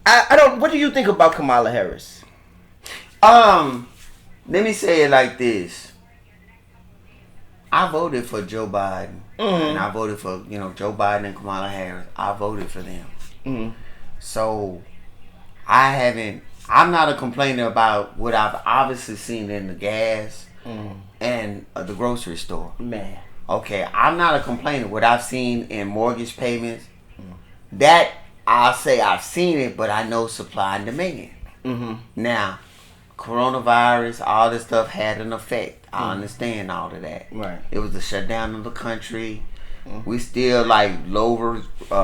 I don't. What do you think about Kamala Harris? Let me say it like this. I voted for Joe Biden, and I voted for Joe Biden and Kamala Harris. I voted for them. So I'm not a complainer about what I've obviously seen in the gas and the grocery store. Man. Okay, I'm not a complainer. What I've seen in mortgage payments, that I'll say I've seen it, but I know supply and demand. Now, coronavirus, all this stuff had an effect. I understand all of that. Right. It was the shutdown of the country. We still low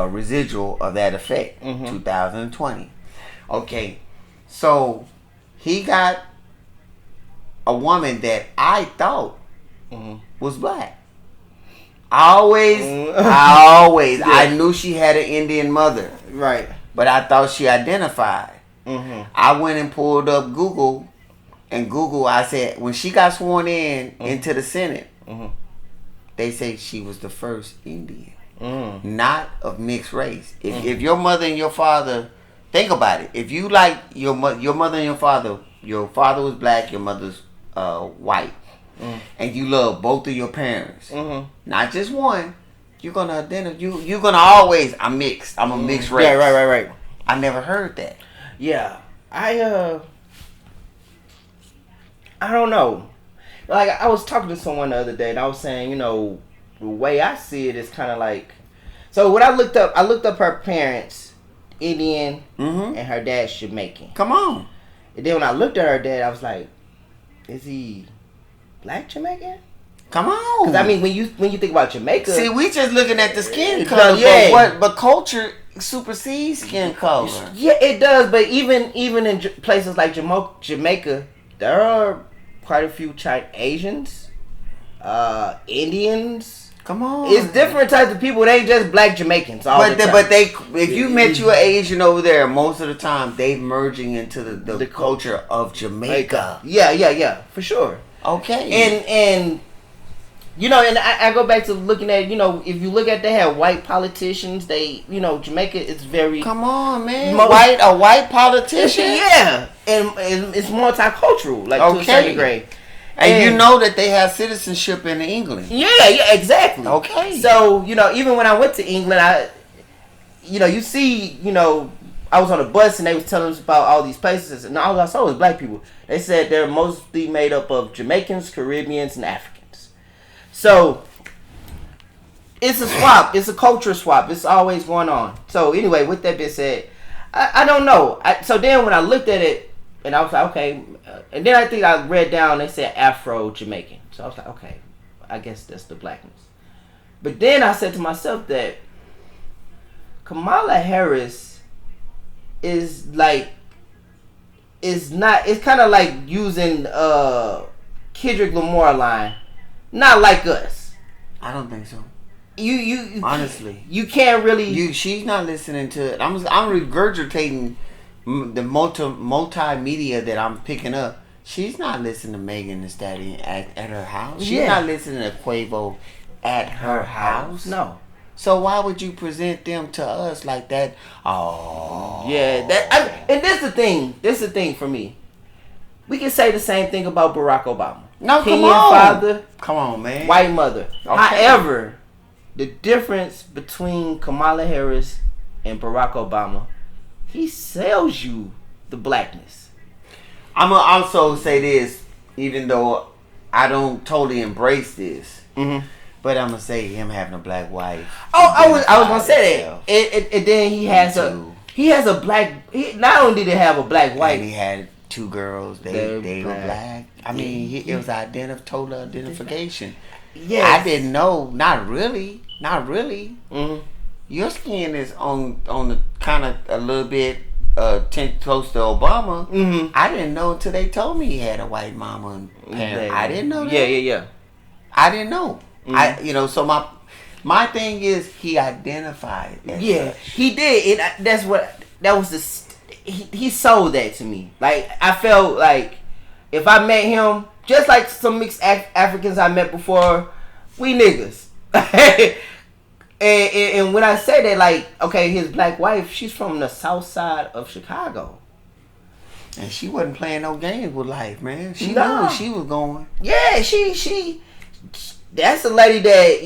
residual of that effect. 2020. Okay, so he got a woman that I thought was black. I knew she had an Indian mother. Right. But I thought she identified. I went and pulled up Google. And Google, I said, when she got sworn in into the Senate, they say she was the first Indian, not of mixed race. If your mother and your father, think about it. If you like your mother and your father was black, your mother's white, and you love both of your parents, not just one, you're gonna identify. You're gonna always. I'm mixed. I'm a mixed race. Yeah, right. I never heard that. Yeah, I don't know. Like, I was talking to someone the other day, and I was saying, the way I see it is kind of like. So when I looked up her parents, Indian, and her dad's Jamaican. Come on. And then when I looked at her dad, I was like, is he black Jamaican? Come on. Because I mean, when you think about Jamaica, see, we just looking at the skin color, but culture supersedes skin color. Yeah, it does. But even in places like Jamaica, there are quite a few Asians, Indians. Come on, it's different types of people. It ain't just black Jamaicans. If you met you an Asian over there, most of the time they merging into the culture of Jamaica. Yeah, for sure. Okay, and I go back to looking at, if you look at, they have white politicians. They, Jamaica is very. Come on, man. A white politician. Yeah, and it's multicultural, to a certain degree. And you know that they have citizenship in England. Yeah, exactly. Okay. So, even when I went to England, you see, I was on a bus and they was telling us about all these places, and all I saw was black people. They said they're mostly made up of Jamaicans, Caribbeans, and Africans. So, it's a swap. It's a culture swap. It's always going on. So, anyway, with that being said, I don't know. So then when I looked at it, and I was like, okay. And then I think I read down, they said Afro-Jamaican. So I was like, okay, I guess that's the blackness. But then I said to myself that Kamala Harris is it's kind of like using Kendrick Lamar line, not like us. I don't think so. You honestly, you can't really. She's not listening to it. I'm regurgitating the multimedia that I'm picking up. She's not listening to Megan Thee Stallion at her house. She's not listening to Quavo at her house. No. So why would you present them to us like that? Oh. Yeah, and this is the thing. This is the thing for me. We can say the same thing about Barack Obama. No, Kenyan come on. father. Come on, man. White mother. Okay. However, the difference between Kamala Harris and Barack Obama, he sells you the blackness. I'm gonna also say this, even though I don't totally embrace this, but I'm gonna say him having a black wife. Oh, I was gonna say that. And then he has a black. Not only did he have a black wife, and he had 2 girls. They were black. I mean, it was total identification. Yeah, I didn't know. Not really. Your skin is on the kind of a little bit close to Obama. I didn't know until they told me he had a white mama and parents. I didn't know that. Yeah. I didn't know. So my thing is he identified. He did. He sold that to me. Like, I felt like if I met him, just like some mixed Africans I met before, we niggas. And when I say that, like, okay, his black wife, she's from the south side of Chicago. And she wasn't playing no games with life, man. She knew Nah. where she was going. Yeah, she that's a lady that